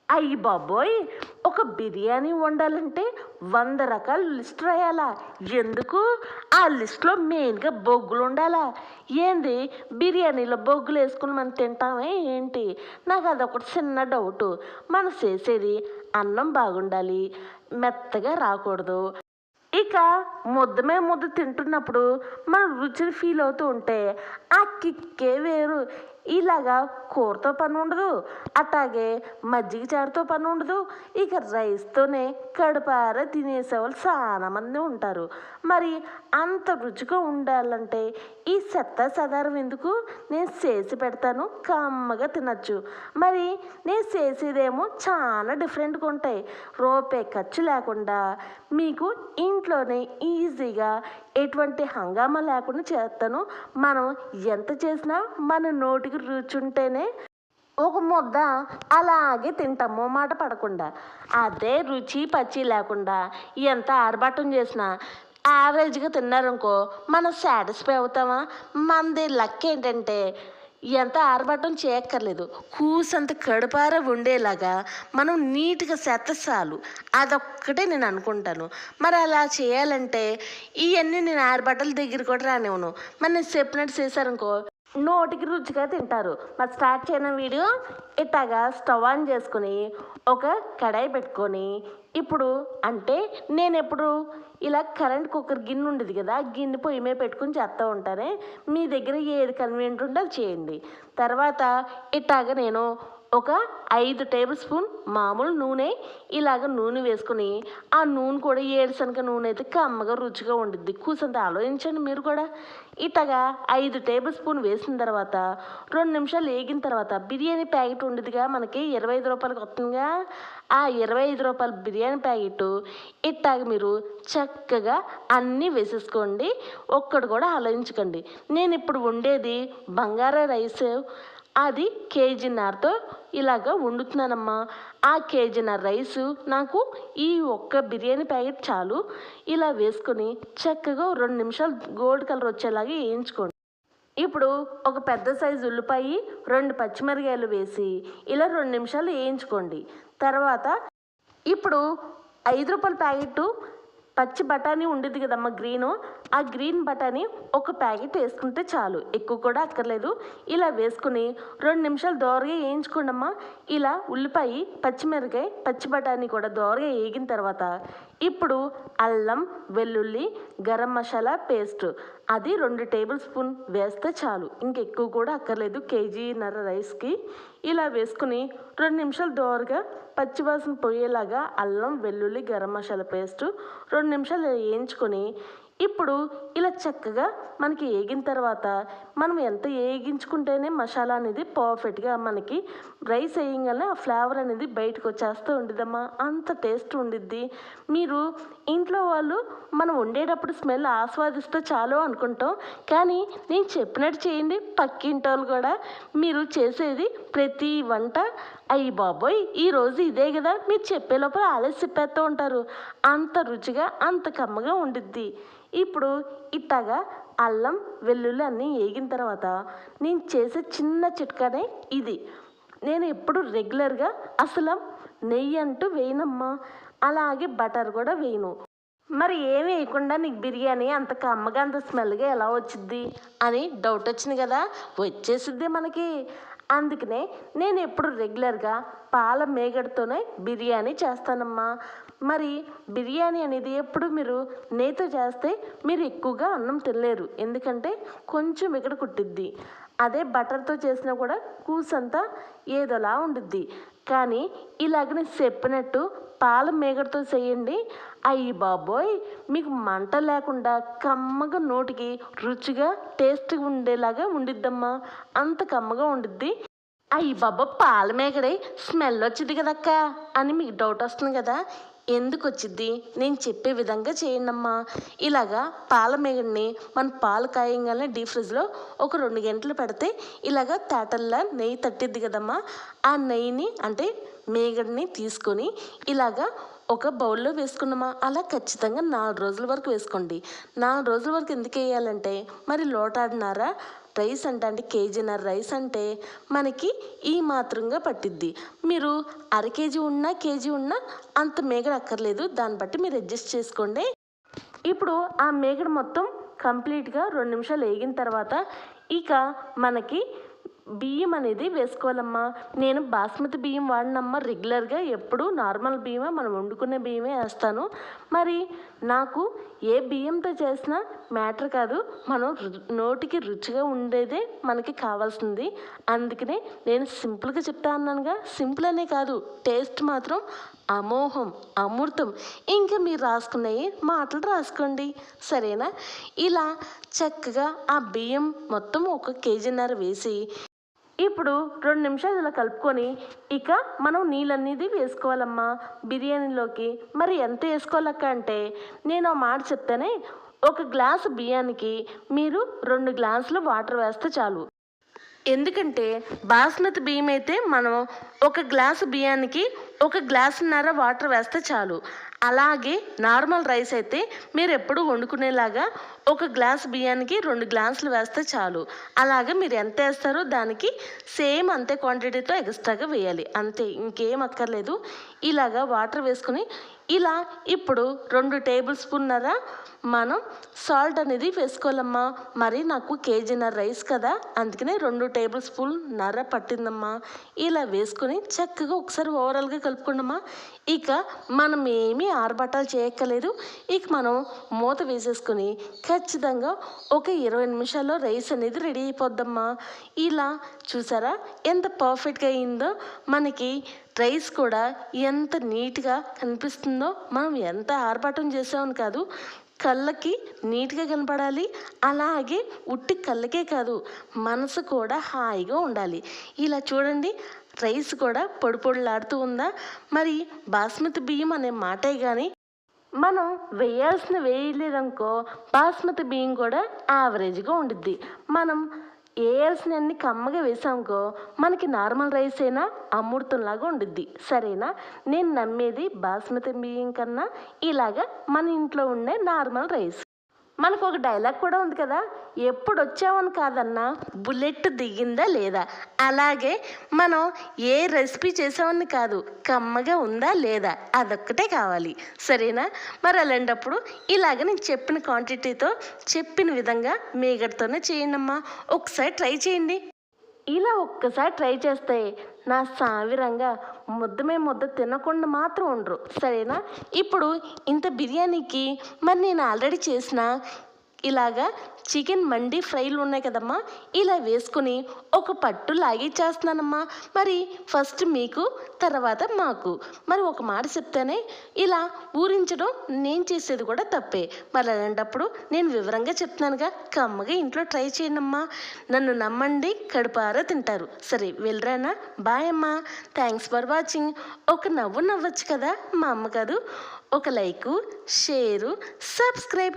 అయ్యి బాబోయ్! ఒక బిర్యానీ వండాలంటే 100 రకాల లిస్ట్ రాయాలా? ఎందుకు? ఆ లిస్ట్‌లో మెయిన్‌గా బొగ్గులుండాలా? ఏంది బిర్యానీలో బొగ్గులేసుకొని మనం తింటామా ఏంటి? నాకదొకటి చిన్న డౌటు. మనం చేసేది అన్నం బాగుండాలి, మెత్తగా రాకూడదు. ఇక ముద్ద తింటున్నప్పుడు మనం రుచిని ఫీల్ అవుతూ ఉంటే ఆ కిక్కే వేరు. ఇలాగా కూరతో పని ఉండదు, అట్లాగే మజ్జిగ చారుతో పని ఉండదు. ఇక రైస్తోనే కడుపారా తినేసేవాళ్ళు చాలామంది ఉంటారు. మరి అంత రుచిగా ఉండాలంటే ఈ చెత్తా చెదారం ఎందుకు? నేను చేసి పెడతాను, కమ్మగా తినచ్చు. మరి నేను చేసేదేమో చాలా డిఫరెంట్గా ఉంటాయి. రూపాయి ఖర్చు లేకుండా మీకు ఇంట్లోనే ఈజీగా ఎటువంటి హంగామా లేకుండా చేస్తాను. మనం ఎంత చేసినా మన నోటికి రుచి ఉంటేనే ఒక ముద్ద అలాగే తింటాము మాట పడకుండా. అదే రుచి పచ్చి లేకుండా ఎంత ఆర్భాటం చేసినా యావరేజ్గా తిన్నారనుకో మనం సాటిస్ఫై అవుతామా? మనది లక్ ఏంటంటే ఎంత ఆర్భాటం చేయక్కర్లేదు, కూసంత కడుపారా ఉండేలాగా మనం నీట్గా చేస్తే చాలు. అదొక్కటే నేను అనుకుంటాను. మరి అలా చేయాలంటే ఇవన్నీ నేను ఆర్భాటాల దగ్గర కూడా రానివ్వను. మరి నేను చెప్పినట్టు చేశారనుకో నోటికి రుచిగా తింటారు. మరి స్టార్ట్ చేయన వీడియో. ఇట్లాగా స్టవ్ ఆన్ చేసుకుని ఒక కడాయి పెట్టుకొని ఇప్పుడు అంటే నేను ఎప్పుడు ఇలా కరెంట్ కుక్కర్ గిన్నె ఉండేది కదా, గిన్నె పొయ్యి మీద పెట్టుకుని చేస్తూ ఉంటానే. మీ దగ్గర ఏది కన్వీనియంట్ ఉంటే అది చేయండి. తర్వాత ఇట్లాగ నేను ఒక 5 టేబుల్ స్పూన్ మామూలు నూనె ఇలాగ నూనె వేసుకుని ఆ నూనె కూడా ఏడుశనగ నూనె అయితే కమ్మగా రుచిగా ఉండిద్ది. కూసంత ఆలోచించండి మీరు కూడా. ఇట్లాగా 5 టేబుల్ స్పూన్ వేసిన తర్వాత 2 నిమిషాలు వేగిన తర్వాత బిర్యానీ ప్యాకెట్ ఉండేదిగా మనకి 25 రూపాయలకి వస్తుందిగా, ఆ 25 రూపాయల బిర్యానీ ప్యాకెట్ ఇట్లాగ మీరు చక్కగా అన్నీ వేసేసుకోండి. ఒక్కడు కూడా ఆలోచించకండి. నేను ఇప్పుడు వండేది బంగారా రైస్, అది కేజీన్నరతో ఇలాగ వండుతున్నానమ్మా. ఆ కేజీన్నర రైసు నాకు ఈ ఒక్క బిర్యానీ ప్యాకెట్ చాలు. ఇలా వేసుకొని చక్కగా 2 నిమిషాలు గోల్డ్ కలర్ వచ్చేలాగా వేయించుకోండి. ఇప్పుడు ఒక పెద్ద సైజు ఉల్లిపాయ 2 పచ్చిమిరకాయలు వేసి ఇలా 2 నిమిషాలు వేయించుకోండి. తర్వాత ఇప్పుడు 5 రూపాయల ప్యాకెట్ పచ్చి బఠానీ ఉండేది కదమ్మా గ్రీను, ఆ గ్రీన్ బఠానీ ఒక ప్యాకెట్ వేసుకుంటే చాలు, ఎక్కువ కూడా అక్కర్లేదు. ఇలా వేసుకుని 2 నిమిషాలు దోరగా వేయించుకోండి అమ్మా. ఇలా ఉల్లిపాయ పచ్చిమిరకాయ పచ్చి బఠానీ కూడా దోరగా వేగిన తర్వాత ఇప్పుడు అల్లం వెల్లుల్లి గరం మసాలా పేస్ట్ అది 2 టేబుల్ స్పూన్ వేస్తే చాలు, ఇంకెక్కువ కూడా అక్కర్లేదు కేజీన్నర రైస్కి. ఇలా వేసుకుని 2 నిమిషాలు దోరగా పచ్చివాసన పోయేలాగా అల్లం వెల్లుల్లి గరం మసాలా పేస్టు 2 నిమిషాలు వేయించుకొని ఇప్పుడు ఇలా చక్కగా మనకి వేగిన తర్వాత మనం ఎంత వేగించుకుంటేనే మసాలా అనేది పర్ఫెక్ట్గా మనకి రైస్ వేయగానే ఆ ఫ్లేవర్ అనేది బయటకు వచ్చేస్తూ ఉండిద్దమ్మా, అంత టేస్ట్ ఉండిద్ది. మీరు ఇంట్లో వాళ్ళు మనం వండేటప్పుడు స్మెల్ ఆస్వాదిస్తే చాలు అనుకుంటాం, కానీ నేను చెప్పినట్టు చేయండి. పక్కింటి వాళ్ళు కూడా మీరు చేసేది ప్రతి వంట అయ్యి బాబోయ్ ఈరోజు ఇదే కదా మీరు చెప్పే లోపల ఆలస్య చెప్పేస్తూ ఉంటారు. అంత రుచిగా అంత కమ్మగా ఉండిద్ది. ఇప్పుడు ఇట్లాగా అల్లం వెల్లుల్లి అన్నీ వేగిన తర్వాత నేను చేసే చిన్న చిట్కానే ఇది. నేను ఎప్పుడు రెగ్యులర్గా అసలు నెయ్యి అంటూ వేయనమ్మా, అలాగే బటర్ కూడా వేయను. మరి ఏమి వేయకుండా నీకు బిర్యానీ అంత కమ్మగా అంత స్మెల్గా ఎలా వచ్చిద్ది అని డౌట్ వచ్చింది కదా, వచ్చేసిద్ది మనకి. అందుకనే నేను ఎప్పుడు రెగ్యులర్గా పాల మేగడతోనే బిర్యానీ చేస్తానమ్మా. మరి బిర్యానీ అనేది ఎప్పుడు మీరు నెయ్యితో చేస్తే మీరు ఎక్కువగా అన్నం తినలేరు, ఎందుకంటే కొంచెం ఇక్కడ కుట్టిద్ది. అదే బటర్తో చేసినా కూడా కూసంతా ఏదోలా ఉండిద్ది. కానీ ఇలాగ నేను చెప్పినట్టు పాల మేగడతో చేయండి, అయ్యి బాబోయ్ మీకు మంట లేకుండా కమ్మగా నోటికి రుచిగా టేస్ట్గా ఉండేలాగా ఉండిద్దమ్మా, అంత కమ్మగా ఉండిద్ది. అయ్యి బాబా పాల మేగడే స్మెల్ వచ్చింది కదక్క అని మీకు డౌట్ వస్తుంది కదా, ఎందుకు వచ్చిద్ది? నేను చెప్పే విధంగా చేయండమ్మా. ఇలాగా పాల మేగడిని మన పాలు కాయంగానే డీప్ ఫ్రిడ్జ్లో ఒక 2 గంటలు పెడితే ఇలాగా తేటల్లా నెయ్యి తట్టిద్ది కదమ్మా. ఆ నెయ్యిని అంటే మేగడిని తీసుకొని ఇలాగా ఒక బౌల్లో వేసుకున్నామా, అలా ఖచ్చితంగా 4 రోజుల వరకు వేసుకోండి. 4 రోజుల వరకు ఎందుకు వేయాలంటే మరి లోటాడినారా రైస్ అంటే కేజీన్నర రైస్ అంటే మనకి ఈ మాత్రంగా పట్టిద్ది. మీరు అర కేజీ ఉన్నా కేజీ ఉన్నా అంత మేగడ అక్కర్లేదు, దాన్ని బట్టి మీరు అడ్జస్ట్ చేసుకోండి. ఇప్పుడు ఆ మేగడ మొత్తం కంప్లీట్గా 2 నిమిషాలు వేగిన తర్వాత ఇక మనకి బియ్యం అనేది వేసుకోవాలమ్మా. నేను బాస్మతి బియ్యం వాడినమ్మా, రెగ్యులర్గా ఎప్పుడు నార్మల్ బియ్యమే, మనం వండుకునే బియ్యమే వేస్తాను. మరి నాకు ఏ బియ్యంతో చేసినా మ్యాటర్ కాదు, మనం నోటికి రుచిగా ఉండేదే మనకి కావాల్సింది. అందుకనే నేను సింపుల్గా చెప్తా అన్నానుగా, సింపుల్ అనే కాదు, టేస్ట్ మాత్రం అమోఘం, అమృతం. ఇంకా మీరు రాసుకున్నవి మాటలు రాసుకోండి, సరేనా? ఇలా చక్కగా ఆ బియ్యం మొత్తం 1 కేజీన్నర వేసి ఇప్పుడు 2 నిమిషాలు ఇలా కలుపుకొని ఇక మనం నీళ్ళనేది వేసుకోవాలమ్మా బిర్యానీలోకి. మరి ఎంత వేసుకోవాలక్క అంటే నేను ఆ మాట చెప్తానే, 1 గ్లాసు బియ్యానికి మీరు 2 గ్లాసులు వాటర్ వేస్తే చాలు. ఎందుకంటే బాస్మతి బియ్యం అయితే మనం 1 గ్లాసు బియ్యానికి 1 గ్లాసున్నర వాటర్ వేస్తే చాలు. అలాగే నార్మల్ రైస్ అయితే మీరు ఎప్పుడు వండుకునేలాగా 1 గ్లాసు బియ్యానికి 2 గ్లాసులు వేస్తే చాలు. అలాగే మీరు ఎంత వేస్తారో దానికి సేమ్ అంతే క్వాంటిటీతో ఎక్స్ట్రాగా వేయాలి, అంతే, ఇంకేం అక్కర్లేదు. ఇలాగా వాటర్ వేసుకుని ఇలా ఇప్పుడు 2 టేబుల్ స్పూన్నర మనం సాల్ట్ అనేది వేసుకోవాలమ్మా. మరి నాకు కేజీన్నర రైస్ కదా, అందుకనే 2 టేబుల్ స్పూన్నర పట్టిందమ్మా. ఇలా వేసుకొని చక్కగా ఒకసారి ఓవరాల్గా కలుపుకోండమ్మా. ఇక మనం ఏమీ ఆర్భటాలు చేయక్కర్లేదు. ఇక మనం మూత వేసేసుకొని ఖచ్చితంగా ఒక 20 నిమిషాల్లో రైస్ అనేది రెడీ అయిపోద్దమ్మా. ఇలా చూసారా ఎంత పర్ఫెక్ట్గా అయిందో, మనకి రైస్ కూడా ఎంత నీట్గా కనిపిస్తుందో. మనం ఎంత ఆర్భాటం చేసామని కాదు, కళ్ళకి నీట్గా కనపడాలి, అలాగే ఉట్టి కళ్ళకే కాదు మనసు కూడా హాయిగా ఉండాలి. ఇలా చూడండి, రైస్ కూడా పొడి పొడిలాడుతూ ఉందా. మరి బాస్మతి బియ్యం అనే మాటే కానీ మనం వేయలేదనుకో, బాస్మతి బియ్యం కూడా యావరేజ్గా ఉండిద్ది. మనం వేయాల్సినవన్నీ కమ్మగా వేసామనుకో, మనకి నార్మల్ రైస్ అయినా అమృతంలాగా ఉండిద్ది, సరేనా? నేను నమ్మేది బాస్మతి బియ్యం కన్నా ఇలాగా మన ఇంట్లో ఉండే నార్మల్ రైస్. మనకు ఒక డైలాగ్ కూడా ఉంది కదా, ఎప్పుడు వచ్చామని కాదన్నా బుల్లెట్ దిగిందా లేదా. అలాగే మనం ఏ రెసిపీ చేసామని కాదు, కమ్మగా ఉందా లేదా, అదొక్కటే కావాలి, సరేనా? మరి అలాంటప్పుడు ఇలాగ నేను చెప్పిన క్వాంటిటీతో చెప్పిన విధంగా మేగడతోనే చేయండమ్మా. ఒకసారి ట్రై చేయండి. ఇలా ఒక్కసారి ట్రై చేస్తే నా సావిరంగా ముద్ద తినకుండా మాత్రం ఉండరు, సరేనా? ఇప్పుడు ఇంత బిర్యానీకి మరి నేను ఆల్రెడీ చేసిన ఇలాగా చికెన్ మండి ఫ్రైలు ఉన్నాయి కదమ్మా, ఇలా వేసుకుని ఒక పట్టు లాగిచ్చేస్తున్నానమ్మా. మరి ఫస్ట్ మీకు తర్వాత మాకు. మరి ఒక మాట చెప్తేనే ఇలా ఊరించడం నేను చేసేది కూడా తప్పే. మరి అలాంటప్పుడు నేను వివరంగా చెప్తున్నానుగా, కమ్మగా ఇంట్లో ట్రై చేయండమ్మా. నన్ను నమ్మండి, కడుపారా తింటారు. సరే వెళ్ళరానా, బాయ్ అమ్మా, థ్యాంక్స్ ఫర్ వాచింగ్. ఒక నవ్వు నవ్వచ్చు కదా మా అమ్మ కాదు. ఒక లైకు, షేరు, సబ్స్క్రైబ్.